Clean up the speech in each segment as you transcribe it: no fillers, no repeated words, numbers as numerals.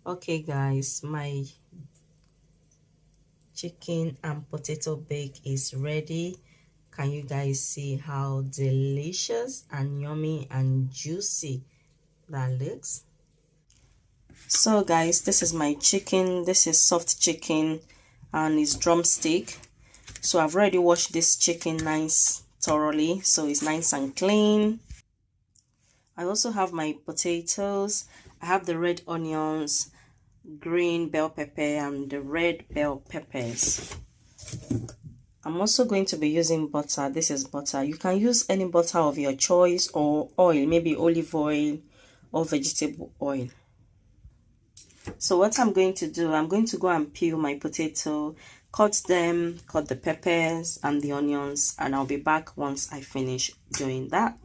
Okay guys, my chicken and potato bake is ready. Can you guys see how delicious and yummy and juicy that looks? So guys, this is my chicken. This is soft chicken and it's drumstick. So I've already washed this chicken nice thoroughly, so it's nice and clean. I also have my potatoes. I have the red onions, green bell pepper and the red bell peppers. I'm also going to be using butter. This is butter. You can use any butter of your choice or oil, maybe olive oil or vegetable oil. So what I'm going to do, I'm going to go and peel my potato, cut them, cut the peppers and the onions, and I'll be back once I finish doing that.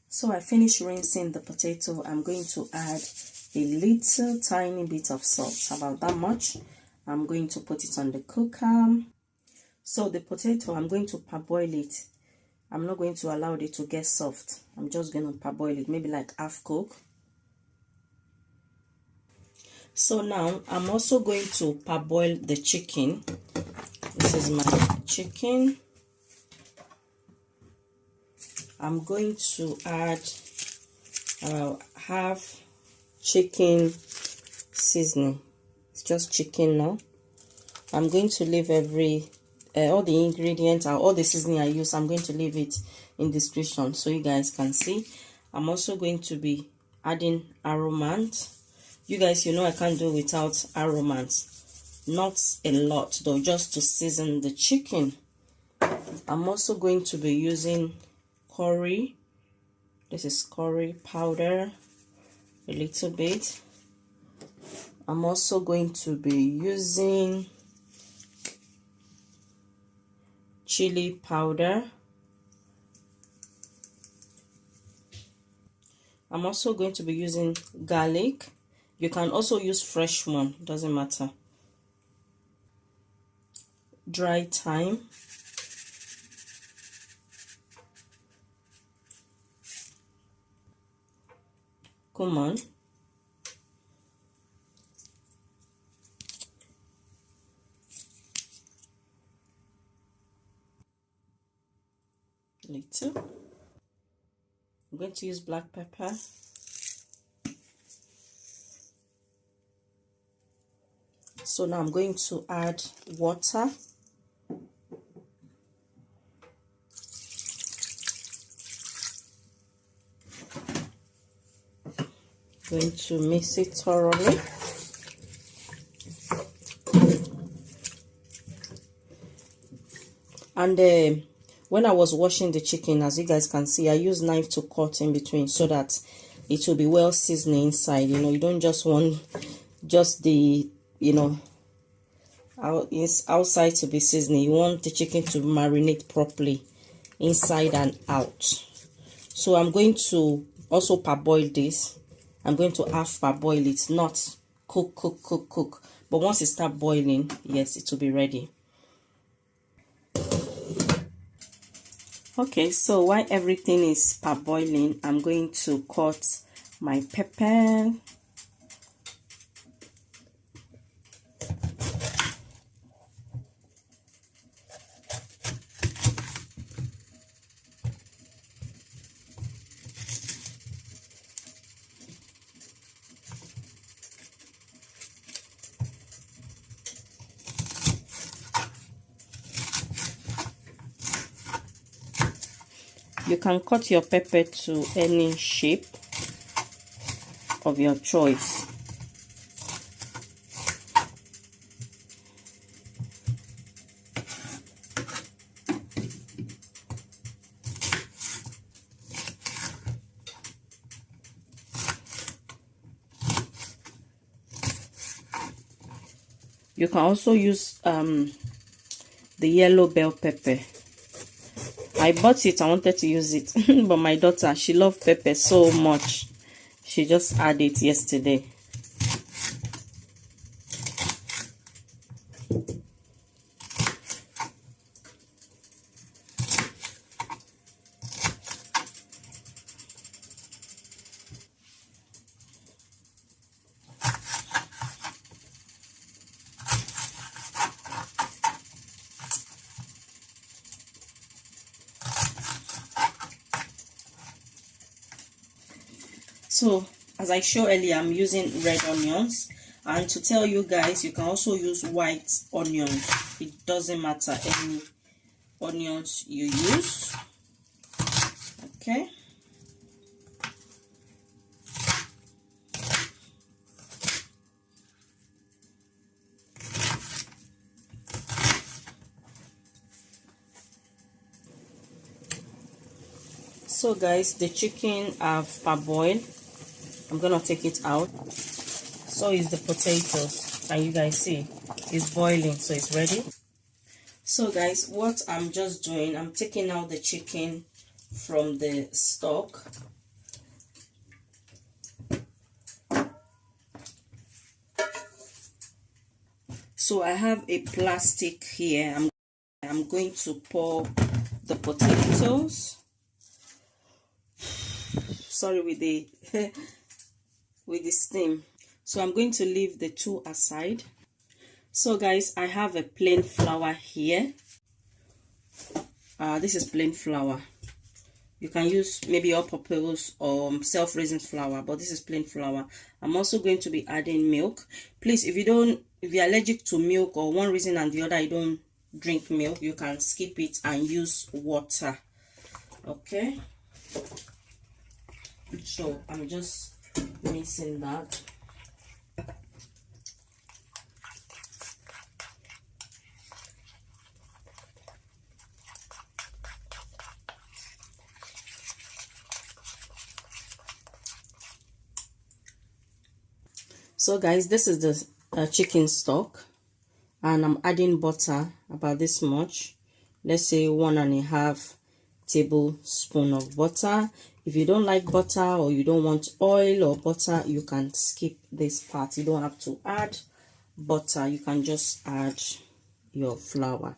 So I finished rinsing the potato. I'm going to add a little tiny bit of salt, about that much. I'm going to put it on the cooker. So the potato, I'm going to parboil it. I'm not going to allow it to get soft. I'm just going to parboil it, maybe like half cook. So now I'm also going to parboil the chicken. This is my chicken. I'm going to add half chicken seasoning. It's just chicken now. I'm going to leave all the ingredients or all the seasoning I use. I'm going to leave it in description so you guys can see. I'm also going to be adding aromant. You guys, you know I can't do without aromant. Not a lot though, just to season the chicken. I'm also going to be using curry. This is curry powder, a little bit. I'm also going to be using chili powder. I'm also going to be using garlic. You can also use fresh one, doesn't matter. Dry thyme. Cumin. little. I'm going to use black pepper. So now I'm going to add water. Going to mix it thoroughly. And when I was washing the chicken, as you guys can see, I use knife to cut in between so that it will be well seasoned inside. You know, you don't just want just the, you know, outside to be seasoning. You want the chicken to marinate properly inside and out. So I'm going to also parboil this. I'm going to half parboil it, not cook. But once it starts boiling, yes, it will be ready. Okay, so while everything is parboiling, I'm going to cut my pepper. You can cut your pepper to any shape of your choice. You can also use the yellow bell pepper. I bought it, I wanted to use it, but my daughter, she loved pepper so much. She just added it yesterday. So as I showed earlier, I'm using red onions, and to tell you guys, you can also use white onions. It doesn't matter any onions you use. Okay. So guys, the chicken have parboiled. I'm gonna take it out. So is the potatoes, and you guys see it's boiling, so it's ready. So guys, what I'm just doing, I'm taking out the chicken from the stock. So I have a plastic here. I'm going to pour the potatoes. Sorry, with the with the steam. So I'm going to leave the two aside. So guys, I have a plain flour here. This is plain flour. You can use maybe all-purpose or self-raising flour, but this is plain flour. I'm also going to be adding milk. Please, if you're allergic to milk, or one reason and the other you don't drink milk, you can skip it and use water. Okay. So I'm just mixing that. So guys, this is the chicken stock, and I'm adding butter, about this much. Let's say 1.5 tablespoons of butter. If you don't like butter, or you don't want oil or butter, you can skip this part. You don't have to add butter. You can just add your flour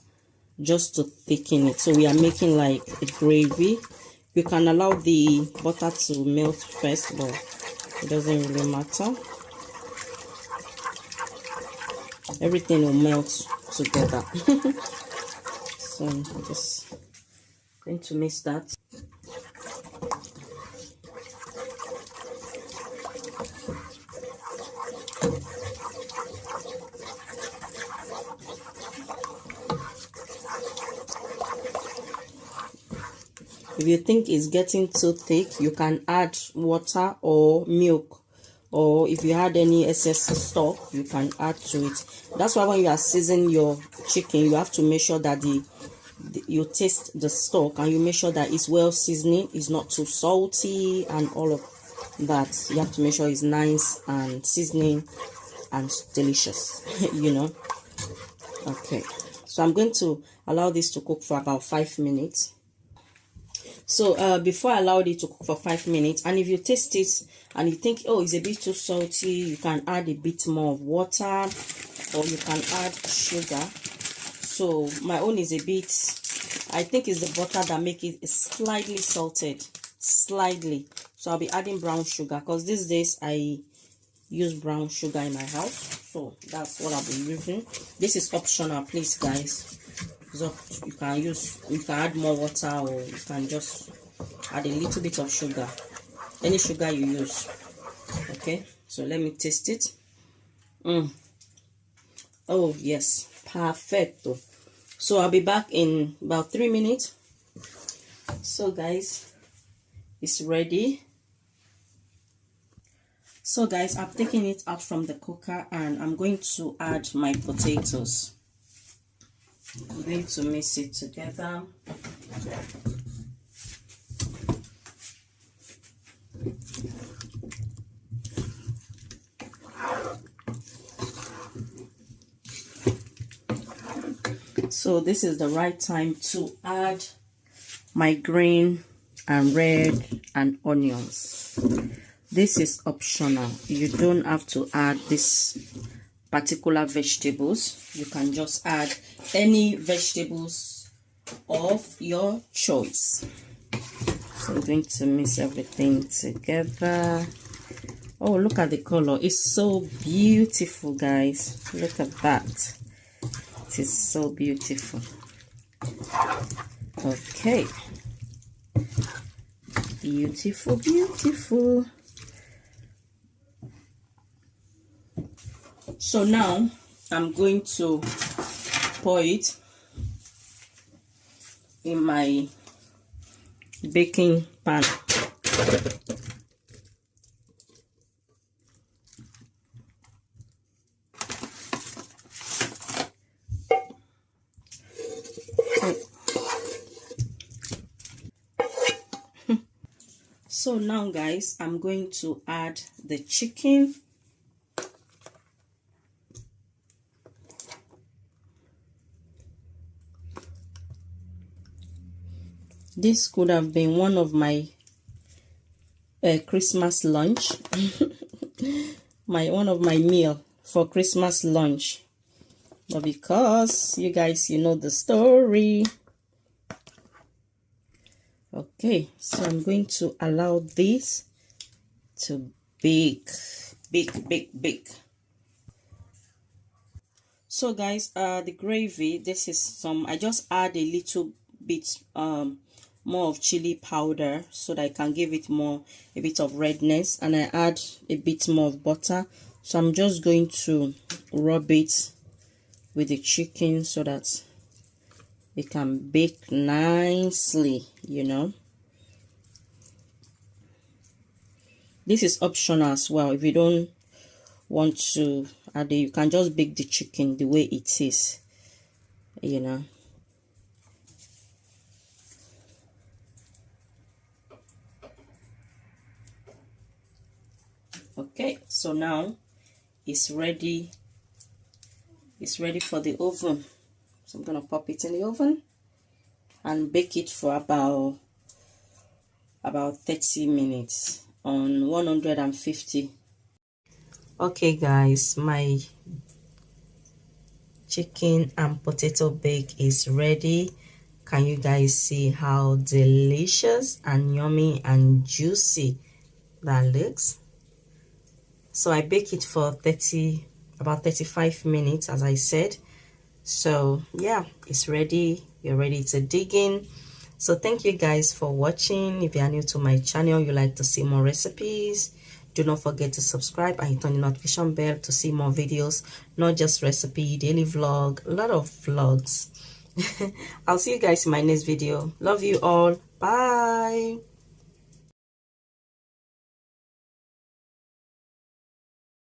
just to thicken it. So we are making like a gravy. You can allow the butter to melt first, but it doesn't really matter. Everything will melt together. So I'm just Going to mix that. If you think it's getting too thick, you can add water or milk, or if you had any excess stock, you can add to it. That's why when you are seasoning your chicken, you have to make sure that you taste the stock, and you make sure that it's well seasoning, it's not too salty and all of that. You have to make sure it's nice and seasoning and delicious. You know. Okay, so I'm going to allow this to cook for about 5 minutes. So before I allowed it to cook for 5 minutes, and if you taste it and you think, oh, it's a bit too salty, you can add a bit more of water, or you can add sugar. So my own is a bit, I think it's the butter that make it slightly salted, slightly. So I'll be adding brown sugar, because these days I use brown sugar in my house, so that's what I'll be using. This is optional, please guys. So you can add more water, or you can just add a little bit of sugar, any sugar you use. Okay, so let me taste it. Oh yes, perfecto. So I'll be back in about 3 minutes. So guys, it's ready. So guys, I've taken it out from the cooker, and I'm going to add my potatoes. I'm going to mix it together. So this is the right time to add my green and red and onions. This is optional. You don't have to add this particular vegetables. You can just add any vegetables of your choice. So I'm going to mix everything together. Oh, look at the color. It's so beautiful, guys. Look at that. It is so beautiful. Okay. Beautiful, beautiful. So now I'm going to pour it in my baking pan. So now guys, I'm going to add the chicken. This could have been one of my Christmas lunch. One of my meal for Christmas lunch. But because you guys, you know the story. Okay, so I'm going to allow this to bake. So guys, the gravy, this is some, I just add a little bit more of chili powder so that I can give it a bit of redness, and I add a bit more of butter. So I'm just going to rub it with the chicken so that it can bake nicely, you know. This is optional as well. If you don't want to add it, you can just bake the chicken the way it is, you know. Okay, so now it's ready. It's ready for the oven. So I'm gonna pop it in the oven and bake it for about 30 minutes on 150. Okay guys, my chicken and potato bake is ready. Can you guys see how delicious and yummy and juicy that looks? So I bake it for about 35 minutes, as I said. So yeah, it's ready. You're ready to dig in. So thank you guys for watching. If you are new to my channel, you like to see more recipes, do not forget to subscribe and hit on the notification bell to see more videos, not just recipe, daily vlog, a lot of vlogs. I'll see you guys in my next video. Love you all. Bye.